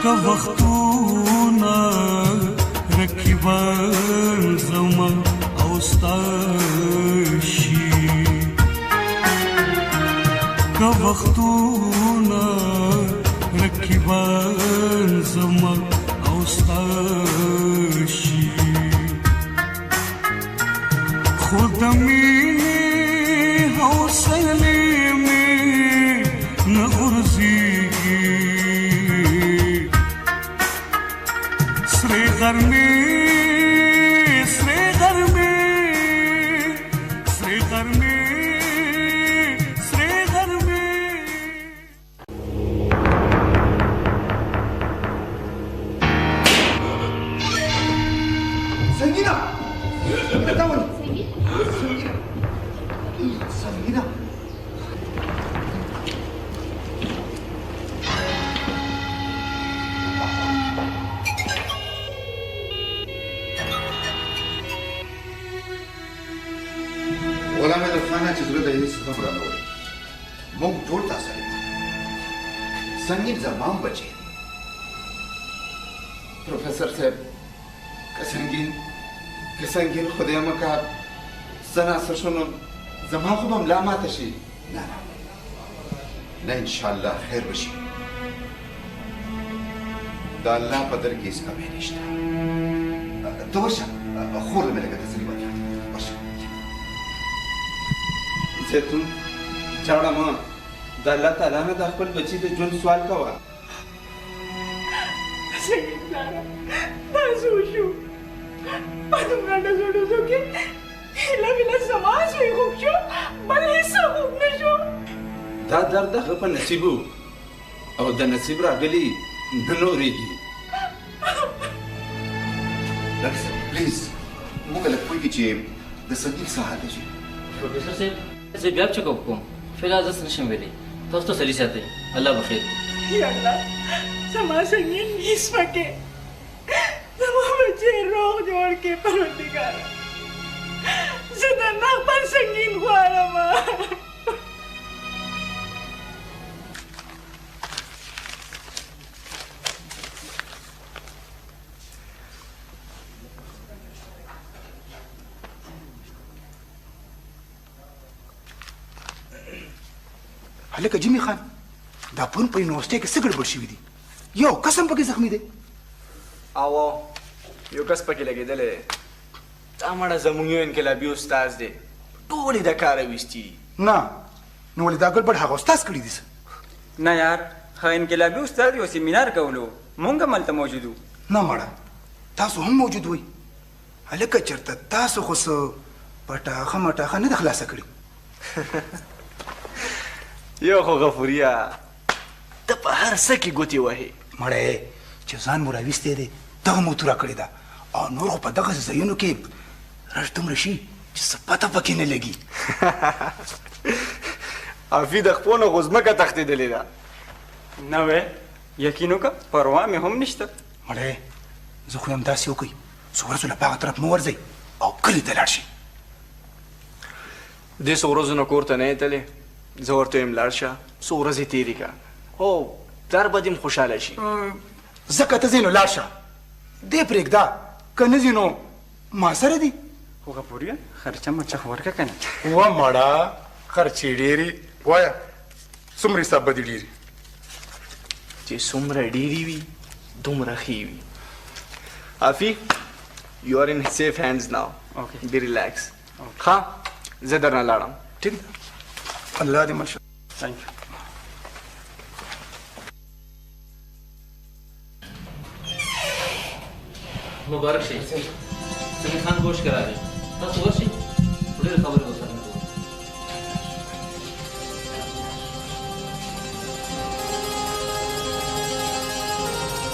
که وختونه رقیبان زما او ستا شي که وختونه رقیبان زما او ستا شي خود مینې حوصلې مې نه غورځېږي سرې غرمې سرې غرمې سرې غرمې سرې غرمې سنگینا بتاون سنگینا غلام خانه چې زړه د هیڅ خبره نه وړي موږ ټول تاسو لري سنگین زمان بچي پروفیسور صاحب که سنگین خدای مکا سنا سرشنو زمان خو به ملا ماته شي نه ان شاء الله خیر بشي دا الله په در کې هیڅ کمی نشته ته ورشه خور مې لږه تسلي ورکړه ورشه زیتون چاړه ما د الله تعالی نه د خپل بچی د ژوند سوال کوه سنگین پلاره تاسو شو ما دومره ډزو کې هیله ویله زما زوی خوب شو بل هېڅ خوب نه شو دا درد هغه په نصیب و او د نصیب راغلی نه نورېږي ډاکټر صاحب پلیز موږ لږ پوهېږي چې د سنگین څه حال دی پروفیسر صاحب زه بیا چک اپ کوم فعلحال زه څه نشم ویلی تاسو ته سړي ساتئ الله به خیر یا الله زما سنگین هېڅ پکې زما بچی روغ جوړ کې پروردګاره زه د الله خپل سنگین غواړم هلکه جیمي خان دا پرون په یونیورسټۍ کې څه ګډوډ شوي دي یو قسم پکې زخمي دی او یو کس پکې لګېدلی دا مړه زموږ یو انقلابي استاذ دی ټول یې د کاره ویستي دي نه نو ولې دا ګډوډ هغه استاذ کړي دي څه نه یار ښه انقلابي استاد یو سیمینار کولو مونږ هم هلته موجود وو نه مړه تاسو هم موجود وئ هلکه چېرته تاسو خو څه پټاخه مټاخه نه ده خلاصه کړې یو خو غفوریا ته په هر څه کې ګوتې وهې مړی چې ځان مو راویستی دی دغه مو توره کړې ده او نور خو په دغسې ځایونو کې رش دومره شي چې څه پته پکې نه لګي افي د خپلو خو ځمکه تښتېدلې ده نه وې یقین وکړه پروا مې هم نشته مړی زه خو یم داسې وکئ څو ورځو له په هغه طرف مه ورځئ او کلي ته لاړ شئ دې څو ورځو نه کور ته نه یې تلې زه ورته وایم لاړ شه څو ورځې تېرې کړه هو در به دې خوشحاله شي ځکه ته ځې نو لاړ شه دې پرېږده که نه ځې نو ما سره دي خو غفوریا خرچه مرچه خو ورکړه که نه و مړه خرچې ډېرې وایه څومره حساب به دې ډېرې چې څومره ډېرې وي دومره ښې وي افي یو آر ان سیف هینډز ناو بی ریلیکس ښه زه درنه لاړم ټیک ده الله دې مل شه تھینک یو مبارک شي سنگین خان گوش کرا دی تاسو ورشئ ډېرې خبرې به ورسره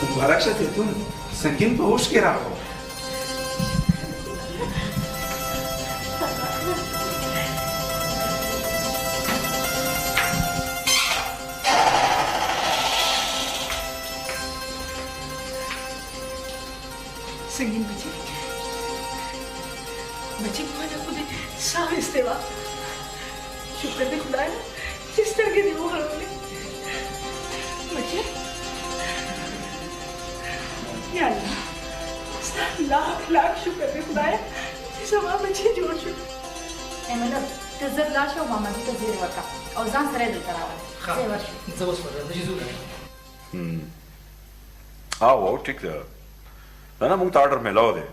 کوو مبارک شه تیتون سنگین په هوش کې راغو سنگین بچی بچی مانا خود ساه استوا شکر دے خدا نا جس طرح کے دی وہ غلطی بچی یا الله ستا لاک لاک شکر دی خدایه چې زما بچی جوړ شو. ملک ته زر لاړ شه او مامدي ته زیری وکړه او ځان سره یې دلته راوله. ځای ورشو. زه اوس ورځم ځو. او ټیک ده نه موږ ته آرډر میلاو دی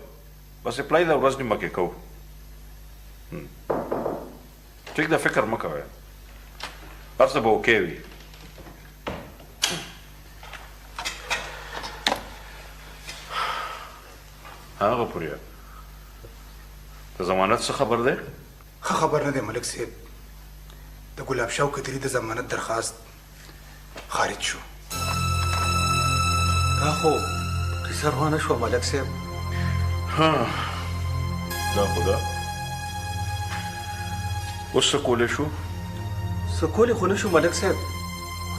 بس اپلای دا ورځ نیمه کې کوو. ټیک ده فکر مه کوئ هر څه به اوکې وي. هغه پوریا د ضمانت څه خبر دی؟ ښه خبر نه دی ملک صاحب. د ګلاب شاه قدري د ضمانت درخواست خارج شو. دا خو کیسه روانه شوه ملک صاحب. ها دا خو ده اوس څه کولی شو؟ څه کولی خو نه شو ملک صاحب.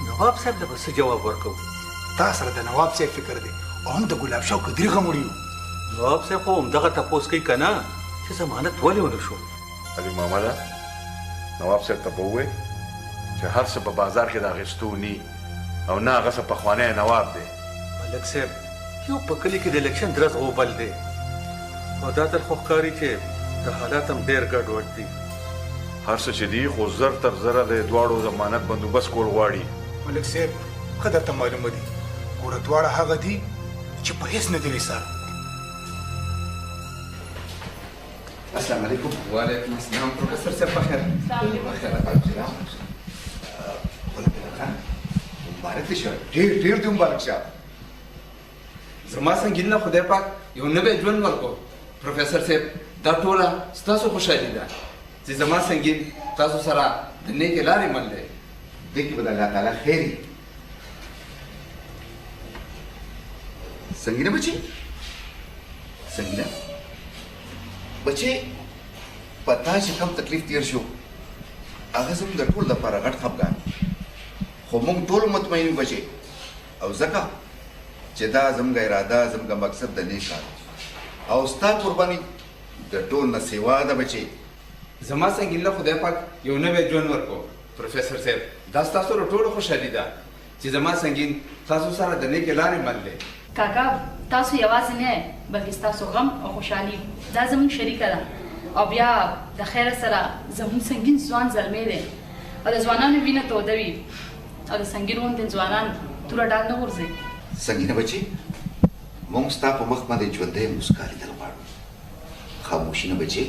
نواب صاحب ته به څه جواب ورکوو؟ تا سره د نواب صاحب فکر دی او هم د ګلاب شاه قدري غم وړي. نواب صاحب خو همدغه تپوس کوي که نه چې ضمانت ولې ونه شو. علي محمده نواب صاحب ته به ووایې چې هر څه په بازار کې د اخیستو ني او نه هغه څه پخوانی نواب دی. ملک صاحب یو په کلي کې د الیکشن درز غوبل دی او دا تر خو ښکاري چې د حالات هم ډېر ګډوډ دي. هر څه چې دي خو زر تر زره د دواړو ضمانت بندوبست کول غواړي. ملک صاحب ښه درته معلومه دي ګوره دواړه هغه دي چې په هېڅ نه دي مثال. السلام علیکم. وعلیکم السلام پروفیسر صاحب بخیر. مبارک دې شه ډېر ډېر دې مبارک شه. زما څنګه نه خدای پاک یو نوی ژوند ورکو. پروفیسر صاحب دا ټوله ستاسو خوشحالي ده چې زما څنګه تاسو سره د نیکې لارې مل دی. دې کې به د الله تعالی خیر وي. سنګینه بچي سنګینه بچي پتا چې کوم تکلیف تیر شو هغه زموږ د ټول لپاره غټ خفګان خو موږ ټول مطمئن یو بچي او ځکه چې دا زموږ اراده زموږ مقصد د نیک کار او ستا قرباني د ټول نه سیوا ده بچي. زما څنګه نه خدای پاک یو نوی ژوند ورکو. پروفیسر صاحب دا ستاسو له ټولو خوشحالي ده چې زما څنګه تاسو سره د نیکې لارې مل دی. کاکا تاسو یوازې نه بلکې ستاسو غم او خوشحالي دا زموږ شریکه ده او بیا د خیر سره زموږ سنګین ځوان زلمی دی او د ځوانانو وینه توده وي او د سنګین غوندې ځوانان توره ډال نه غورځي. سنګینه بچي موږ ستا په مخ باندې ژوندی مسکا لیدل غواړو. خاموشي نه بچي.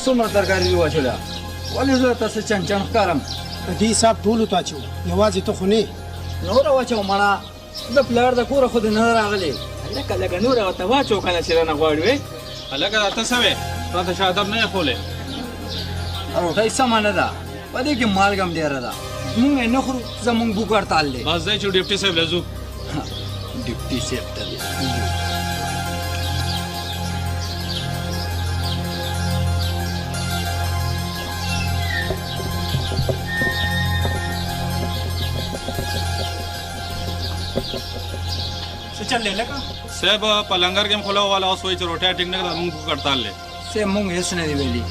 څومره ترکاري دې واچوله ولې زه تاسو چنچن ښکارم. په دې حساب ټولو ته اچو یوازې ته خو نه نوره واچو مړه د پلار د کوره خو دې نه راغلی. هلکه لږه نوره ورته واچو کنه چې رانه غواړي وې. هلکه ته څه وې تا ته ښه ادب نه یې ښولی. روټۍ سمه نه ده په دې کې مالګه هم ډېره ده. موږ یې نه خورو زموږ بوک هړتال دی. بس دی چې ډیپټي صاحب له ځو. ډیپټي صاحب ته دی. چل لکه صاحب په لنګر کې هم خوله والا اوس وایي چې روټۍ ټیک نه کړه موږ بوک هړتال دی. صاحب موږ هېڅ نه دي ویلي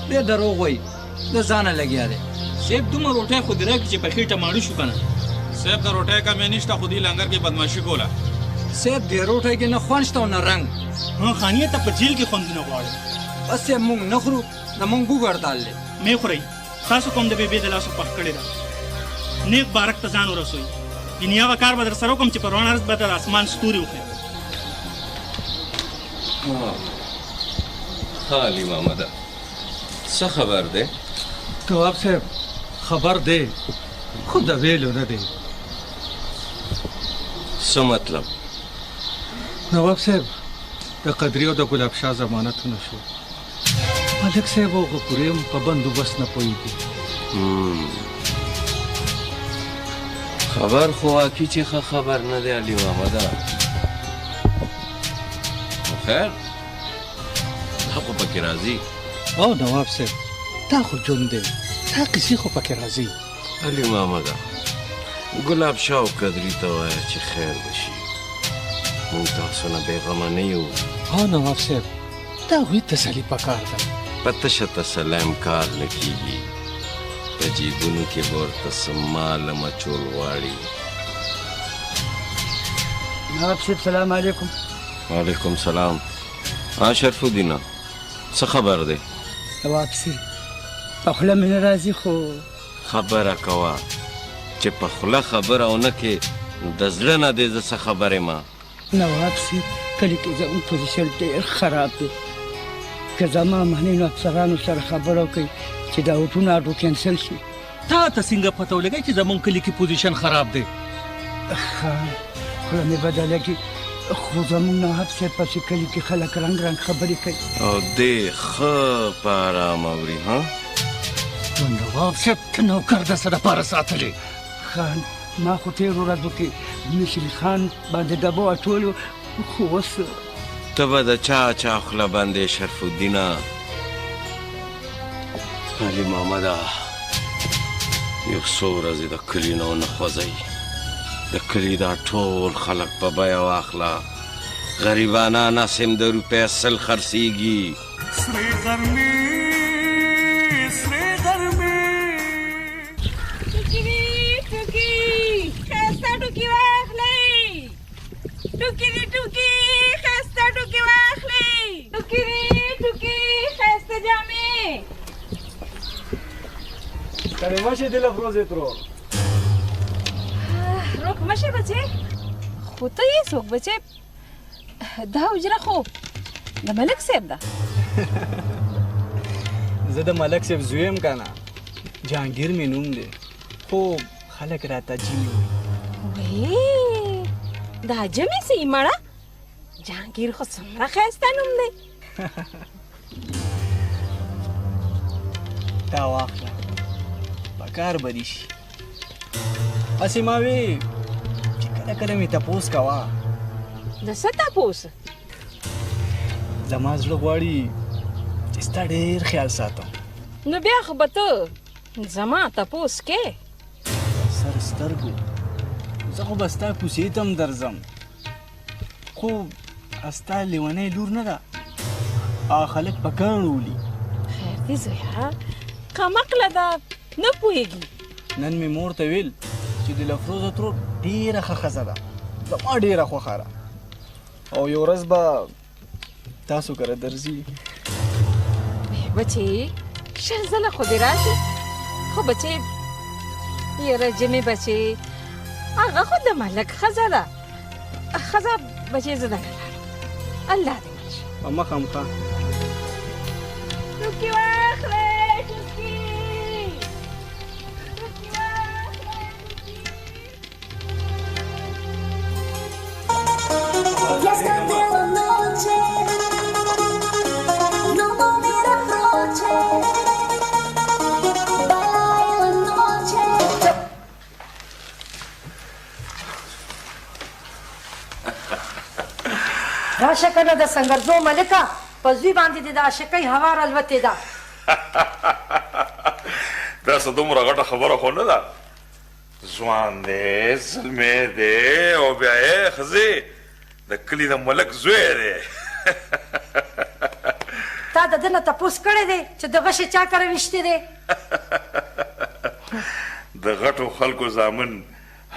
ډېر دروغ وایي د ځانه لګیا دی. صاحب دومره روټۍ خو دې راکړي چې په خېټه ماړه شو که نه. صاحب د روټۍ کمې نشته خو دې لنګر کې بدماشي کوله. صاحب دې روټۍ کې نه خوند شته او نه رنګ. خانیه ته په جیل کې خوندونه غواړي. بس صاحب موږ نه خورو زموږ بوک هړتال دی. مې خورئ تاسو کوم د بېبې د لاسو پخ کړې ده نیک بارک ته ځان ورسوئ. یعنې هغه کار به در سره وکړم چې په روان عرض به د اسمان ستوري وښیم. ها علي محمده څه خبر دی؟ نواب صاحب خبر دی خو د ویلو نه دی. څه مطلب؟ نواب صاحب د قدري او د ګلاب شاه ضمانتونه شو. ملک صاحب او غفوري هم په بندوبست نه پوهېږي. خبر خو واقعي چې ښه خبر نه دی علي محمده. خیر پکې راځي او نواب صاحب تا خو ژوند دی تا کیسې خو پکې راځي علي محمده ګلاب شاه او قدري ته وایه چې خیر بشي موږ تاسو نه بېغمه نه یو او نواب صاحب د هغوی تسلي پکار ده په تشه تسلی هم کار نه کېږي په جیبونو کې به ورته څه ماله مچول غواړي نواب صاحب سلام علیکم وعلیکم سلام شرف الدینه څه خبر دی نواب صاحب په خوله مې نه راځي خو خبره کوه چې په خوله خبره ونه کې د زړه نه دی زه څه خبر یم نواب صاحب کلي کې زموږ پوزیشن ډېر خراب دی که زما مهنینو افسرانو سره خبره وکړئ چې دا هوټونه اډو کینسل شي تا ته څنګه پته ولګی چې زمونږ کلي کې پوزیشن خراب دی خوله مې بدله کړي خو زموږ نواب صاحب پسې کلي کې خلک رنګ رنګ خبرې کوي او دی ښه په ارامه اوري ها نواب صاحب ته نوکر د څه دپاره ساتلی خان ما خو تېرو ورځو کې مشري خان باندې ډبو اچولو خو اوس ته به د چا خوله باندې شرف الدینه علي محمده یو څو ورځې د کلي نه ونه خوځئ د کلي دا ټول خلک په بیه واخله غریبانان هسې د روپۍ سل خرڅېږي سرې غرمې سرې غرمې ټوکي ټوکي ښایسته ټوکي واخلئ ټوکي دي ټوکي ښایسته ټوکي واخلئ ټوکي دي ټوکي ښایسته جامې ستړی مه شې دې لفروزې ترور روک مشه بچې خو ته یې څوک بچې دا حجره خو د ملک صاحب ده زه د ملک صاحب زوی یم که نه جهانګیر مې نوم دی خو خلک راته جیمي وایي دا جمې سي مړه جهانګیر خو څومره ښایسته نوم دی دا واخله په کار به دي شي هسې ما وی چې کله کله مې تپوس کوه د څه تپوس زما زړه غواړي چې ستا ډېر خیال ساتم نو بیا خو به ته زما تپوس کې سر سترګو زه خو به ستا کوڅې ته هم درځم خو ستا لیونۍ لور نه ده هغه خلک په کاڼو ولي خیر دې زویه کمقله ده نه پوهېږي نن مې مور ته ویل چې د لفروزه ترور ډېره ښه ښځه ده زما ډېره خوښه ده او یو ورځ به تاسو کره درځي بچې شل ځله خو دې راشي خو بچې یاره جمې بچې هغه خو د ملک ښځه ده ښځه بچې زه دغه لاړم الله دې مل شي په مخه مخه ټوکي واخلئ ټوکي Ya escapé la noche, no volví la noche, baila la noche. راشه کنه د سنګرزو ملکه په زوی باندې د عاشقۍ هوار الوتې ده دا څه دومره غټه خبره خو نه ده ځوان دی زلمی دی او بیا یې ښځې د کلي د ملک زوی دی تا د ده نه تپوس کړی دی چې د غشې چا کره ویشتې دی د غټو خلکو زامن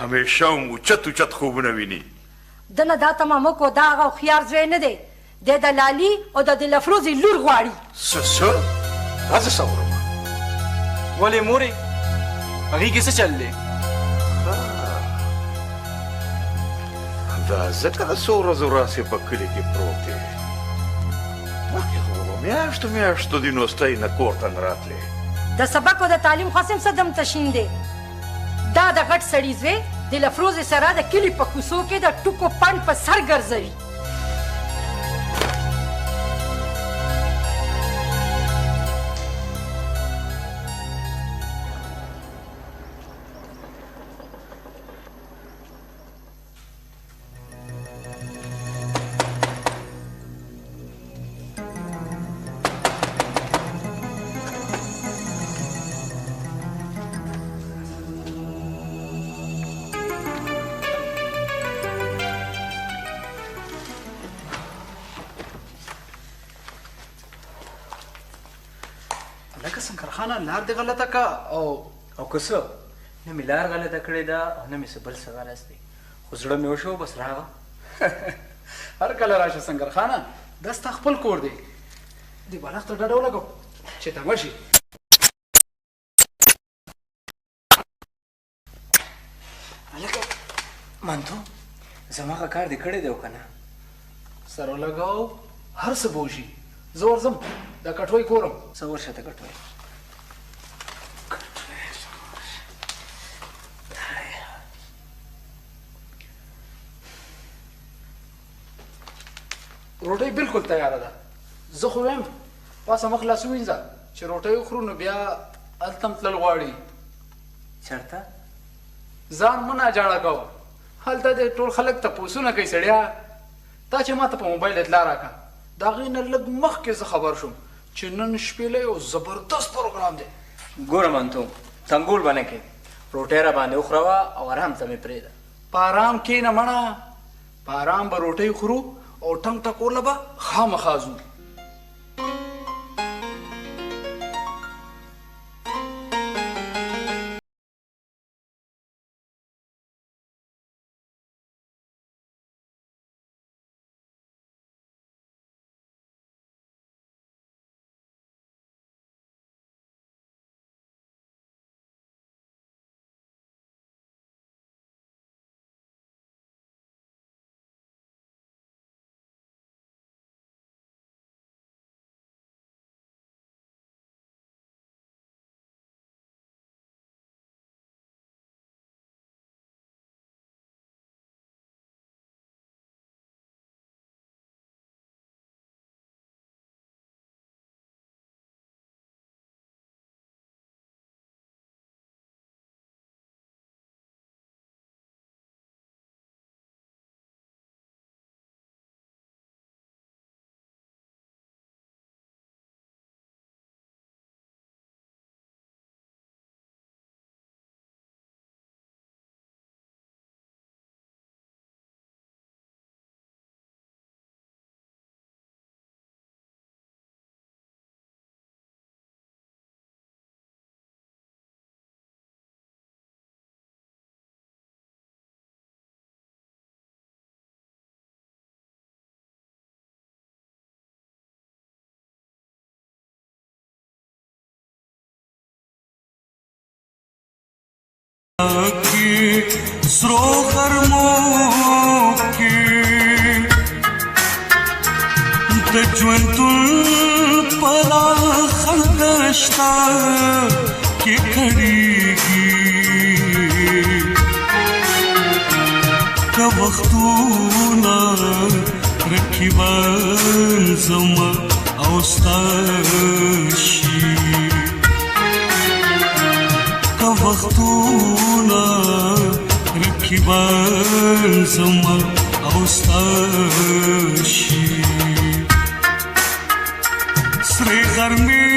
همیشه هم اوچت اوچت خوبونه ویني ده نه دا تمام وکړو دا هغه هوښیار زوی نه دی دی د لالي او د دلفروزې لور غواړي څه دا زه څه اورم ولې مورې هغې کې څه چل دی دا ځکه د څو ورځو راسې په کلي کې پروت دی مخکې خو میاشتو دي نو ستی نه کور ته نه راتلې د سبق او د تعلیم خاصم څه دم تشین دی دا د غټ سړي زوی د لفروزې سره د کلي په کوڅو کې د ټوکو پن په سر ګرځوي خانه لار دې غلطه کا او کسه نه مې لار غلطه کړې ده او نه مې څه بل څه غرض دی خو زړه مې وشو بس راغه هر کله راشه سنگر خانه دا ستا خپل کور دی دې بالښت ته ډډه ولګو چې تمه شي هلکه منتو زما هغه کار دې کړی دی او که نه سر ولګاو هر څه به وشي زه ورځم دا کټوۍ کورم څه ورشه ته کټوۍ روټۍ بالکل تیاره ده زه خو وایم پاسه مخ لاس ووینځه چې روټۍ وخورو نو بیا هلته م تلل غواړي چېرته ځان مه ناجاړه کوه هلته دې ټول خلک تپوسونه کوي سړیا تا چې ما ته په موبایل اطلاع راکړه د هغې نه لږ مخکې زه خبر شوم چې نن شپېله یو زبردست پروګرام دی ګوره منتو تنګول به نه کوې روټۍ را باندې وخوروه او ارام ته مې پرېږده په ارام کښېنه مړه په ارام به روټۍ خورو او ټنګ ټکوله به خامخا ځو سرو غرمو کې د ژوندون پلا خلشتا کې کړيږي که وختونه رقیبان زما او ستاشي که وختونه رقیبان زما او ستاشي سرې غرمې